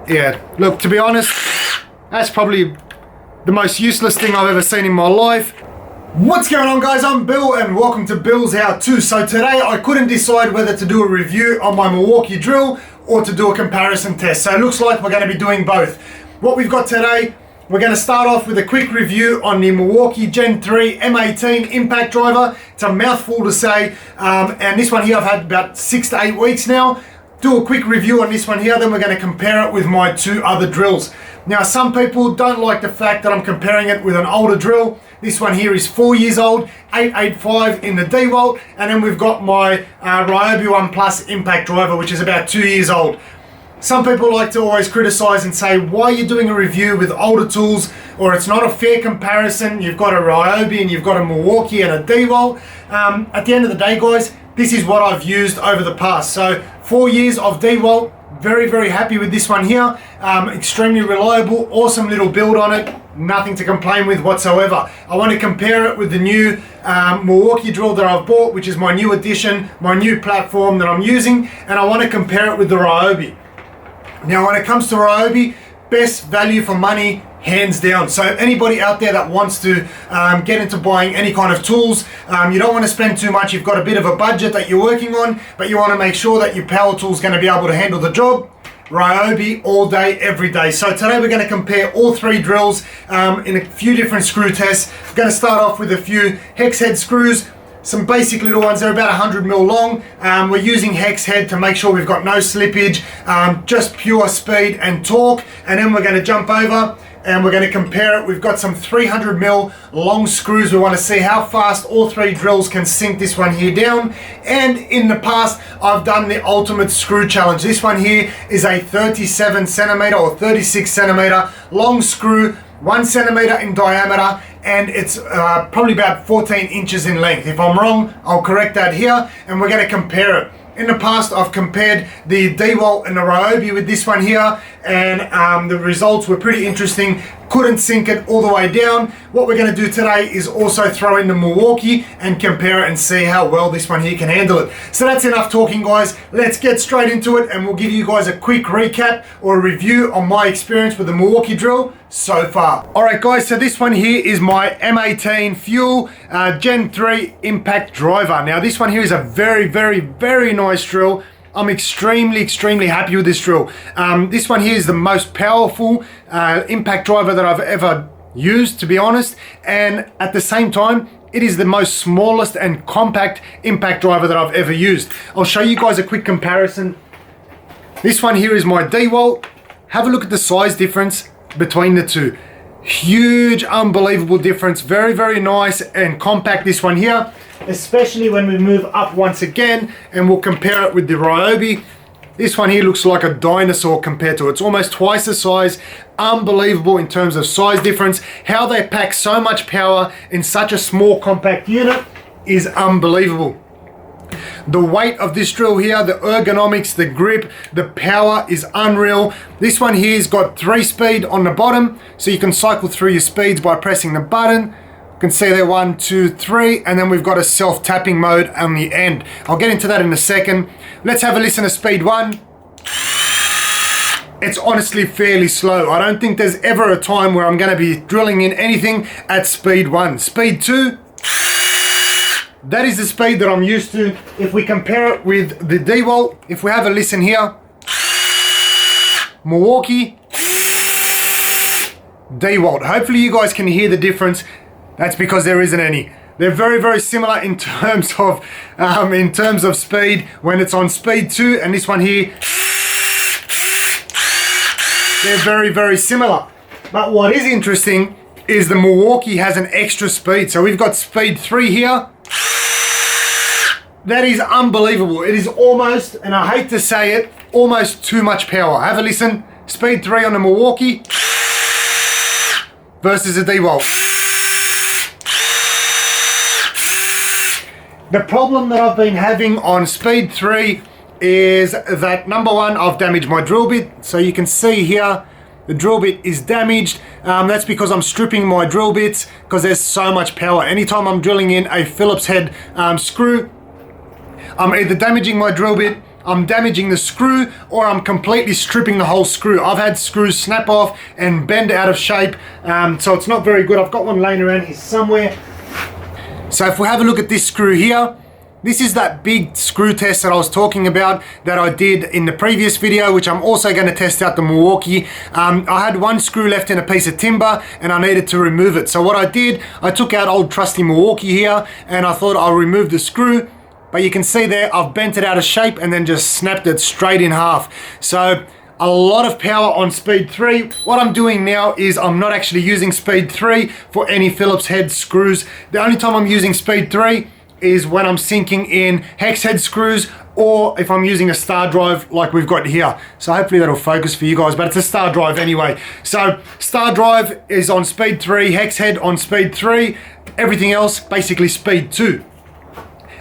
Yeah, look, to be honest, that's probably the most useless thing I've ever seen in my life. What's going on, guys? I'm Bill and welcome to Bill's How To. So today I couldn't decide whether to do a review on my Milwaukee drill or to do a comparison test. So it looks like we're going to be doing both. What we've got today, we're going to start off with a quick review on the Milwaukee Gen 3 M18 impact driver. It's a mouthful to say, and this one here I've had about 6 to 8 weeks now. Do a quick review on this one here, then we're going to compare it with my two other drills. Now, some people don't like the fact that I'm comparing it with an older drill. This one here is 4 years old, 885 in the Dewalt, and then we've got my Ryobi 1 Plus impact driver, which is about 2 years old. Some people like to always criticize and say, why are you doing a review with older tools, or it's not a fair comparison. You've got a Ryobi and you've got a Milwaukee and a Dewalt. At the end of the day, guys, this is what I've used over the past. So 4 years of Dewalt, very, very happy with this one here. Extremely reliable, awesome little build on it. Nothing to complain with whatsoever. I want to compare it with the new Milwaukee drill that I've bought, which is my new addition, my new platform that I'm using, and I want to compare it with the Ryobi. Now, when it comes to Ryobi, best value for money, hands down. So anybody out there that wants to get into buying any kind of tools, you don't want to spend too much, you've got a bit of a budget that you're working on, but you want to make sure that your power tool is going to be able to handle the job, Ryobi all day, every day. So today we're going to compare all three drills in a few different screw tests. We're going to start off with a few hex head screws. Some basic little ones, they're about 100 mil long. We're using hex head to make sure we've got no slippage, just pure speed and torque. And then we're going to jump over and we're going to compare it. We've got some 300 mil long screws. We want to see how fast all three drills can sink this one here down. And in the past, I've done the ultimate screw challenge. This one here is a 37 centimeter or 36 centimeter long screw, 1 centimeter in diameter, and it's probably about 14 inches in length. If I'm wrong, I'll correct that here, and we're going to compare it. In the past, I've compared the Dewalt and the Ryobi with this one here, and the results were pretty interesting. Couldn't sink it all the way down. What we're going to do today is also throw in the Milwaukee and compare it and see how well this one here can handle it. So that's enough talking, guys. Let's get straight into it, and we'll give you guys a quick recap or a review on my experience with the Milwaukee drill so far. Alright guys, so this one here is my M18 Fuel Gen 3 impact driver. Now this one here is a very, very, very nice drill. I'm extremely happy with this drill. This one here is the most powerful impact driver that I've ever used, to be honest, and at the same time it is the most smallest and compact impact driver that I've ever used. I'll show you guys a quick comparison. This one here is my Dewalt. Have a look at the size difference between the two. Huge, unbelievable difference. Very, very nice and compact, this one here, especially when we move up once again and we'll compare it with the Ryobi. This one here looks like a dinosaur compared to it. It's almost twice the size. Unbelievable in terms of size difference. How they pack so much power in such a small compact unit is unbelievable. The weight of this drill here, the ergonomics, the grip, the power is unreal. This one here's got 3-speed on the bottom, so you can cycle through your speeds by pressing the button. You can see there 1, 2, 3, and then we've got a self-tapping mode on the end. I'll get into that in a second. Let's have a listen to speed 1. It's honestly fairly slow. I don't think there's ever a time where I'm going to be drilling in anything at speed 1. Speed 2. That is the speed that I'm used to. If we compare it with the Dewalt, if we have a listen here, Milwaukee, Dewalt. Hopefully you guys can hear the difference. That's because there isn't any. They're very, very similar in terms of speed when it's on speed 2, and this one here, they're very, very similar. But what is interesting is the Milwaukee has an extra speed. So we've got speed 3 here. That is unbelievable. It is almost, and I hate to say it, almost too much power. Have a listen. Speed 3 on the Milwaukee versus the Dewalt. The problem that I've been having on speed 3 is that, number one, I've damaged my drill bit. So you can see here, the drill bit is damaged. That's because I'm stripping my drill bits because there's so much power. Anytime I'm drilling in a Phillips head screw, I'm either damaging my drill bit, I'm damaging the screw or I'm completely stripping the whole screw. I've had screws snap off and bend out of shape, so it's not very good. I've got one laying around here somewhere. So if we have a look at this screw here, this is that big screw test that I was talking about that I did in the previous video, which I'm also going to test out the Milwaukee. I had one screw left in a piece of timber and I needed to remove it. So what I did, I took out old trusty Milwaukee here and I thought I'll remove the screw. But you can see there, I've bent it out of shape and then just snapped it straight in half. So a lot of power on speed 3. What I'm doing now is I'm not actually using speed 3 for any Phillips head screws. The only time I'm using speed 3 is when I'm sinking in hex head screws or if I'm using a Stardrive like we've got here. So hopefully that'll focus for you guys, but it's a Stardrive anyway. So Stardrive is on speed 3, hex head on speed 3, everything else basically speed 2.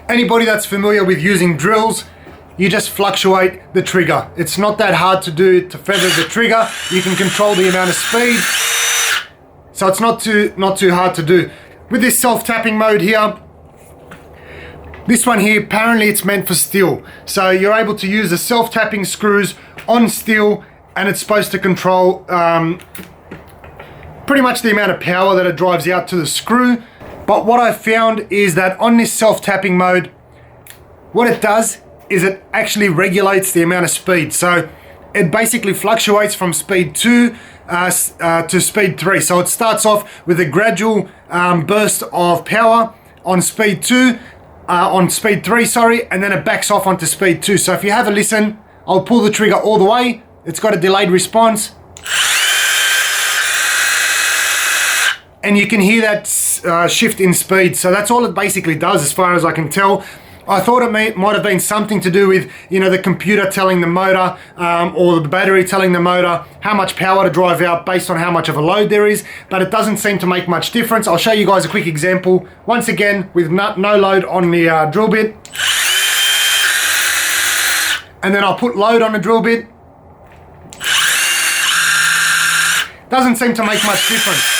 Anybody that's familiar with using drills, you just fluctuate the trigger. It's not that hard to do to feather the trigger. You can control the amount of speed. So it's not too hard to do. With this self-tapping mode here, this one here, apparently it's meant for steel. So you're able to use the self-tapping screws on steel and it's supposed to control pretty much the amount of power that it drives out to the screw. But what I found is that on this self-tapping mode, what it does is it actually regulates the amount of speed. So it basically fluctuates from speed 2 to speed 3. So it starts off with a gradual burst of power on speed 2, on speed 3, sorry, and then it backs off onto speed 2. So if you have a listen, I'll pull the trigger all the way. It's got a delayed response. And you can hear that shift in speed. So that's all it basically does as far as I can tell. I thought it might have been something to do with, you know, the computer telling the motor or the battery telling the motor how much power to drive out based on how much of a load there is, but it doesn't seem to make much difference. I'll show you guys a quick example. Once again, with no load on the drill bit. And then I'll put load on the drill bit. Doesn't seem to make much difference.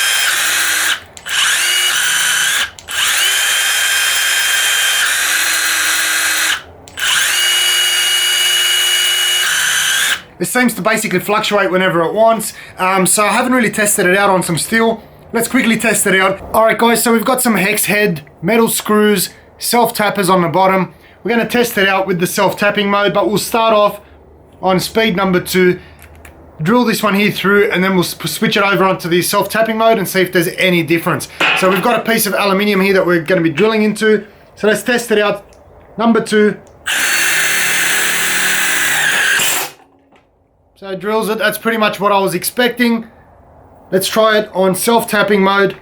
It seems to basically fluctuate whenever it wants. So I haven't really tested it out on some steel. Let's quickly test it out. Alright guys, so we've got some hex head, metal screws, self-tappers on the bottom. We're going to test it out with the self-tapping mode, but we'll start off on speed number 2. Drill this one here through and then we'll switch it over onto the self-tapping mode and see if there's any difference. So we've got a piece of aluminium here that we're going to be drilling into. So let's test it out. Number 2. So it drills it. That's pretty much what I was expecting. Let's try it on self-tapping mode.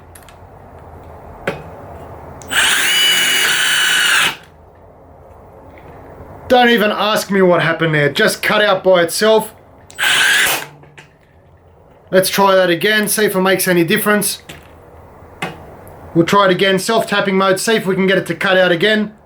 Don't even ask me what happened there. Just cut out by itself. Let's try that again, see if it makes any difference. We'll try it again, self-tapping mode, see if we can get it to cut out again.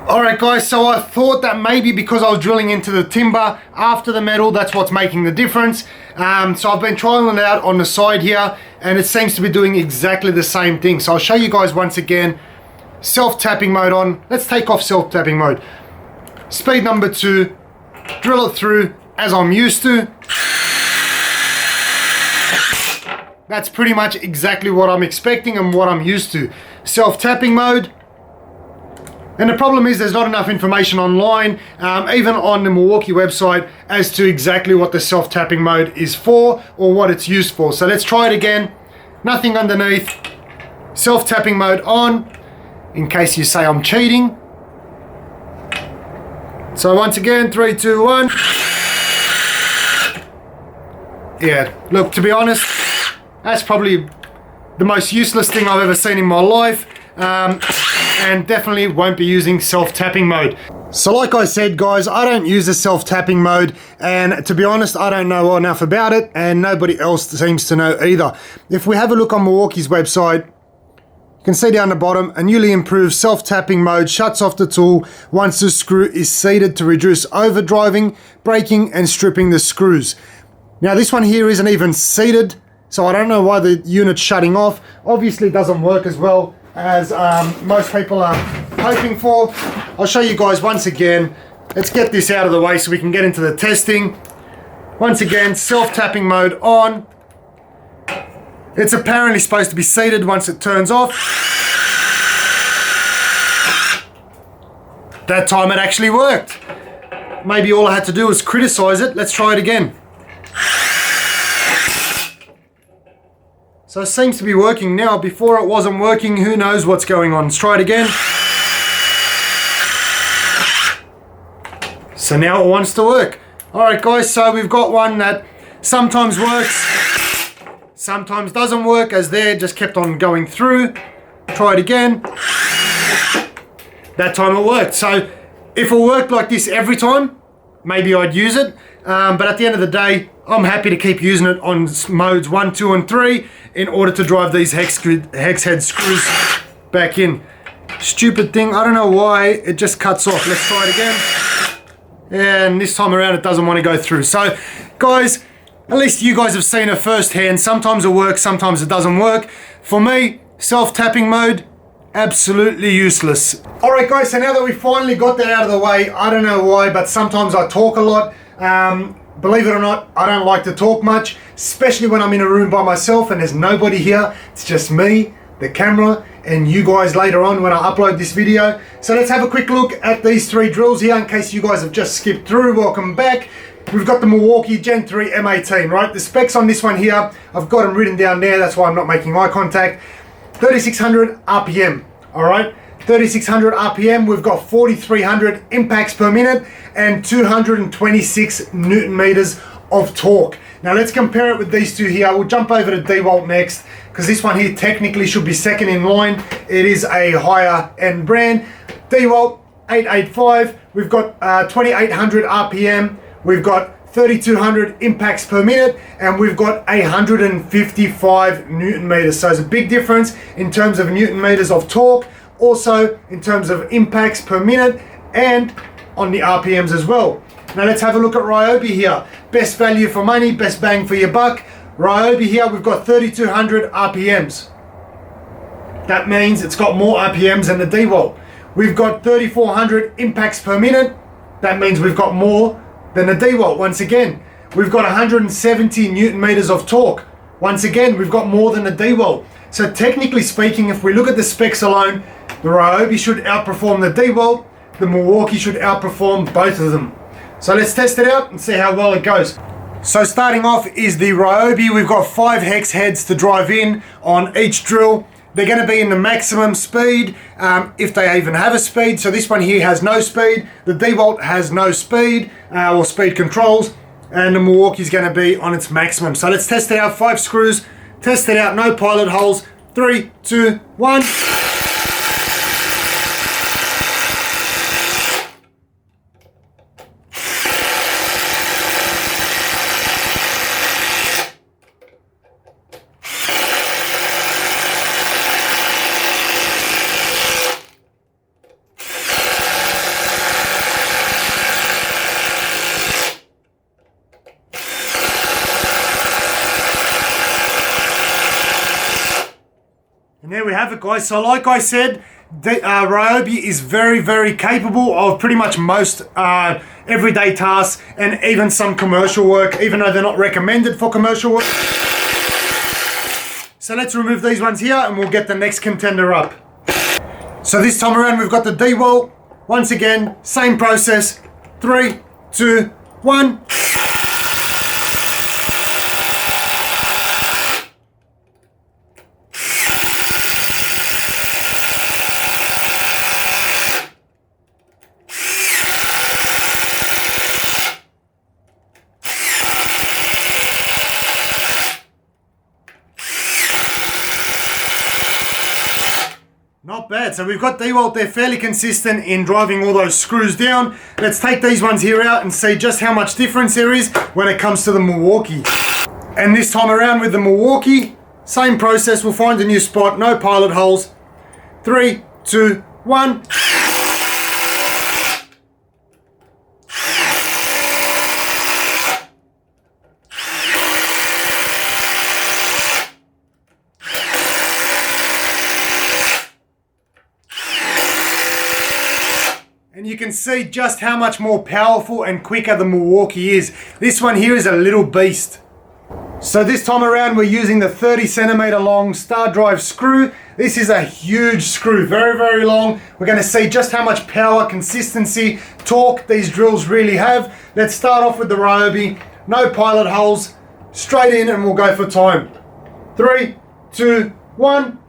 Alright guys, so I thought that maybe because I was drilling into the timber after the metal, that's what's making the difference. So I've been trialing it out on the side here and it seems to be doing exactly the same thing. So I'll show you guys once again, self-tapping mode on. Let's take off self-tapping mode. Speed number 2, drill it through as I'm used to. That's pretty much exactly what I'm expecting and what I'm used to. Self-tapping mode. And the problem is there's not enough information online, even on the Milwaukee website, as to exactly what the self-tapping mode is for or what it's used for. So let's try it again. Nothing underneath. Self-tapping mode on, in case you say I'm cheating. So once again, 3, 2, 1. Yeah, look, to be honest, that's probably the most useless thing I've ever seen in my life. And definitely won't be using self-tapping mode. So like I said guys, I don't use the self-tapping mode, and to be honest I don't know enough about it and nobody else seems to know either. If we have a look on Milwaukee's website, you can see down the bottom, a newly improved self-tapping mode shuts off the tool once the screw is seated to reduce overdriving, breaking and stripping the screws. Now this one here isn't even seated, so I don't know why the unit's shutting off. Obviously it doesn't work as well as most people are hoping for. I'll show you guys once again. Let's get this out of the way so we can get into the testing. Once again, self-tapping mode on. It's apparently supposed to be seated once it turns off. That time it actually worked. Maybe all I had to do was criticize it. Let's try it again. So it seems to be working now. Before it wasn't working. Who knows what's going on? Let's try it again. So now it wants to work. Alright guys, so we've got one that sometimes works, sometimes doesn't work, as there just kept on going through. Try it again. That time it worked. So if it worked like this every time, maybe I'd use it. But at the end of the day, I'm happy to keep using it on modes 1, 2 and 3 in order to drive these hex head screws back in. Stupid thing, I don't know why it just cuts off. Let's try it again. And this time around it doesn't want to go through. So guys, at least you guys have seen it firsthand. Sometimes it works, sometimes it doesn't work. For me, self-tapping mode, absolutely useless. Alright guys, so now that we finally got that out of the way, I don't know why, but sometimes I talk a lot. Believe it or not, I don't like to talk much, especially when I'm in a room by myself and there's nobody here. It's just me, the camera, and you guys later on when I upload this video. So let's have a quick look at these 3 drills here in case you guys have just skipped through. Welcome back. We've got the Milwaukee Gen 3 M18, right? The specs on this one here, I've got them written down there, that's why I'm not making eye contact. 3600 RPM, all right? 3600 RPM, we've got 4300 impacts per minute and 226 Newton meters of torque. Now let's compare it with these two here. We'll jump over to Dewalt next, because this one here technically should be second in line. It is a higher end brand. Dewalt 885, we've got 2800 RPM, we've got 3200 impacts per minute, and we've got 155 Newton meters. So it's a big difference in terms of Newton meters of torque, also in terms of impacts per minute, and on the RPMs as well. Now let's have a look at Ryobi here. Best value for money, best bang for your buck. Ryobi here, we've got 3200 RPMs. That means it's got more RPMs than the Dewalt. We've got 3400 impacts per minute. That means we've got more than the Dewalt. Once again, we've got 170 Newton meters of torque. Once again, we've got more than the Dewalt. So technically speaking, if we look at the specs alone, the Ryobi should outperform the Dewalt. The Milwaukee should outperform both of them. So let's test it out and see how well it goes. So starting off is the Ryobi. We've got 5 hex heads to drive in on each drill. They're going to be in the maximum speed, if they even have a speed. So this one here has no speed. The Dewalt has no speed or speed controls, and the Milwaukee is going to be on its maximum. So let's test it out. 5 screws, test it out, no pilot holes. 3, 2, 1. And there we have it, guys. So like I said, Ryobi is very, very capable of pretty much most everyday tasks and even some commercial work, even though they're not recommended for commercial work. So let's remove these ones here and we'll get the next contender up. So this time around we've got the Dewalt. Once again, same process. 3, 2, 1. Not bad. So we've got Dewalt there, fairly consistent in driving all those screws down. Let's take these ones here out and see just how much difference there is when it comes to the Milwaukee. And this time around with the Milwaukee, same process. We'll find a new spot, no pilot holes. 3, 2, 1. and you can see just how much more powerful and quicker the Milwaukee is. This one here is a little beast. So this time around we're using the 30 centimeter long Stardrive screw. This is a huge screw, very, very long. We're going to see just how much power, consistency, torque these drills really have. Let's start off with the Ryobi. No pilot holes, straight in, and we'll go for time. 3, 2, 1.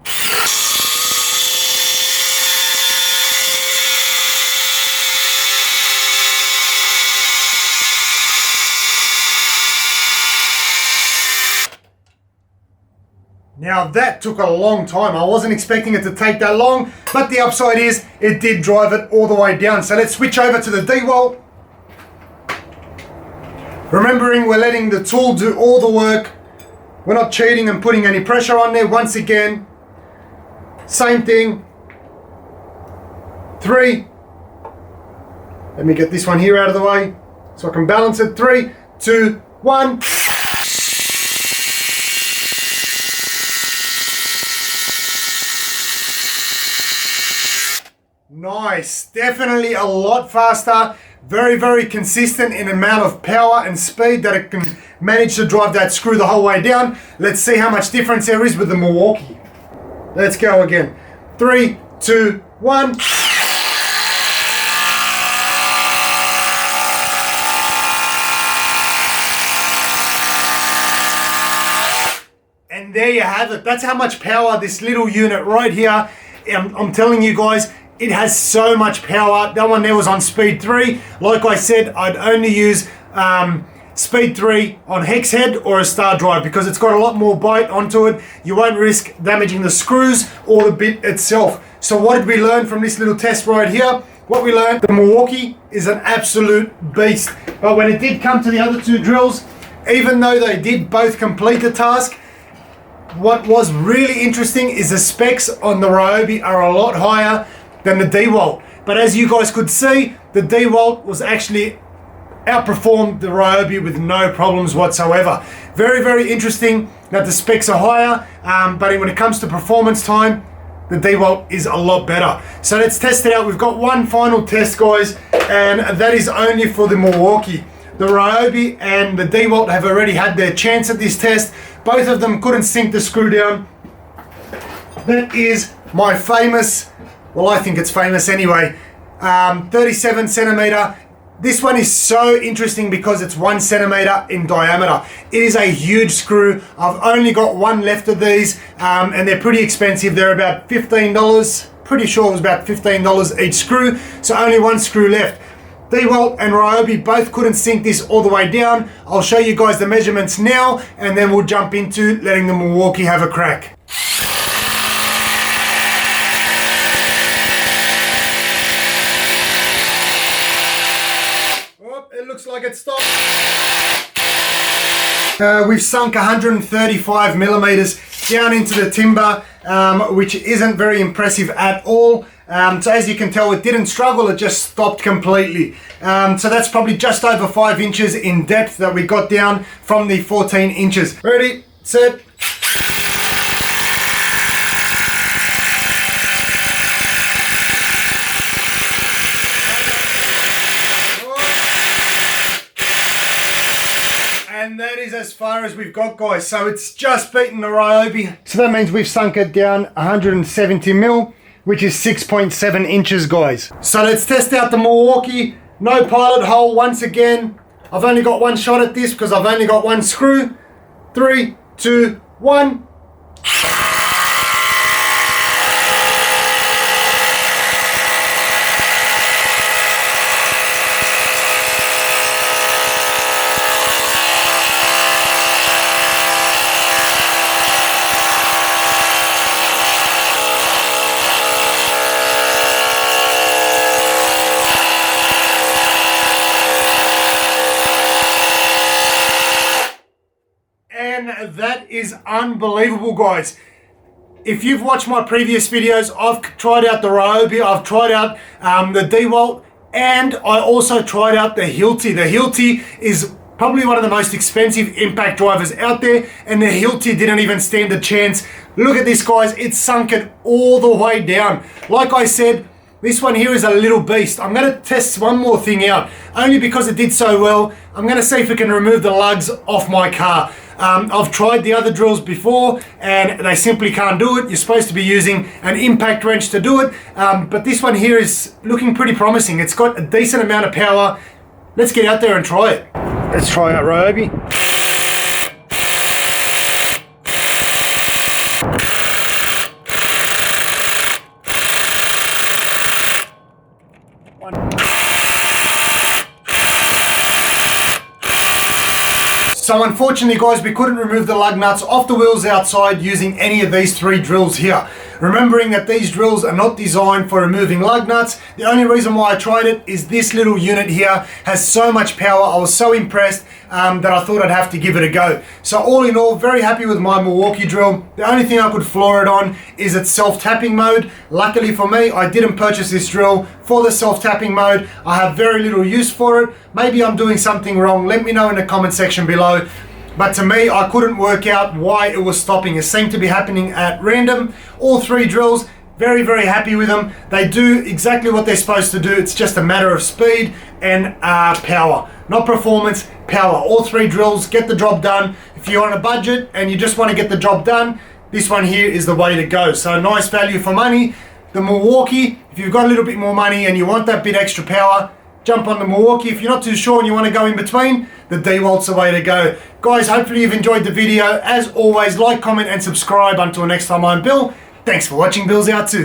Now that took a long time. I wasn't expecting it to take that long, but the upside is it did drive it all the way down. So let's switch over to the Dewalt. Remembering we're letting the tool do all the work. We're not cheating and putting any pressure on there. Once again, same thing. 3. Let me get this one here out of the way so I can balance it. 3, 2, 1. Nice, definitely a lot faster, very, very consistent in amount of power and speed that it can manage to drive that screw the whole way down. Let's see how much difference there is with the Milwaukee. Let's go again. 3, 2, 1. And there you have it. That's how much power this little unit right here. I'm telling you guys, it has so much power. That one there was on speed 3. Like I said, I'd only use speed 3 on hex head or a star drive because it's got a lot more bite onto it. You won't risk damaging the screws or the bit itself. So what did we learn from this little test right here? What we learned, the Milwaukee is an absolute beast. But when it did come to the other two drills, even though they did both complete the task, what was really interesting is the specs on the Ryobi are a lot higher than the Dewalt. But as you guys could see, the Dewalt was actually outperformed the Ryobi with no problems whatsoever. Very, very interesting that the specs are higher, but when it comes to performance time, the Dewalt is a lot better. So let's test it out. We've got one final test, guys, and that is only for the Milwaukee. The Ryobi and the Dewalt have already had their chance at this test. Both of them couldn't sink the screw down. That is my famous, well, I think it's famous anyway, 37 centimeter. This one is so interesting because it's 1 centimeter in diameter. It is a huge screw. I've only got one left of these, and they're pretty expensive. They're about $15. Pretty sure it was about $15 each screw, so only one screw left. Dewalt and Ryobi both couldn't sink this all the way down. I'll show you guys the measurements now, and then we'll jump into letting the Milwaukee have a crack. It looks like it stopped. We've sunk 135 millimeters down into the timber, which isn't very impressive at all. So as you can tell, it didn't struggle, it just stopped completely. So that's probably just over 5 inches in depth that we got down from the 14 inches. Ready, set. And that is as far as we've got, guys. So it's just beaten the Ryobi. So that means we've sunk it down 170 mil, which is 6.7 inches, guys. So let's test out the Milwaukee. No pilot hole once again. I've only got one shot at this because I've only got one screw. 3, 2, 1. That is unbelievable, guys. If you've watched my previous videos, I've tried out the Ryobi, I've tried out the Dewalt, and I also tried out the Hilti. The Hilti is probably one of the most expensive impact drivers out there, and the Hilti didn't even stand a chance. Look at this, guys, it's sunk it all the way down. Like I said, This one here is a little beast. I'm going to test one more thing out, only because it did so well. I'm going to see if it can remove the lugs off my car. I've tried the other drills before and they simply can't do it. You're supposed to be using an impact wrench to do it, but this one here is looking pretty promising. It's got a decent amount of power. Let's get out there and try it. Let's try out Ryobi. So unfortunately guys, we couldn't remove the lug nuts off the wheels outside using any of these 3 drills here. Remembering that these drills are not designed for removing lug nuts. The only reason why I tried it is this little unit here has so much power. I was so impressed that I thought I'd have to give it a go. So all in all, very happy with my Milwaukee drill. The only thing I could floor it on is its self-tapping mode. Luckily for me, I didn't purchase this drill for the self-tapping mode. I have very little use for it. Maybe I'm doing something wrong. Let me know in the comment section below. But to me, I couldn't work out why it was stopping. It seemed to be happening at random. All 3 drills, very, very happy with them. They do exactly what they're supposed to do. It's just a matter of speed and power. Not performance, power. All 3 drills get the job done. If you're on a budget and you just want to get the job done, this one here is the way to go. So nice value for money. The Milwaukee, if you've got a little bit more money and you want that bit extra power, jump on the Milwaukee. If you're not too sure and you want to go in between, the Dewalt's the way to go. Guys, hopefully you've enjoyed the video. As always, like, comment and subscribe. Until next time, I'm Bill. Thanks for watching Bill's Out Too.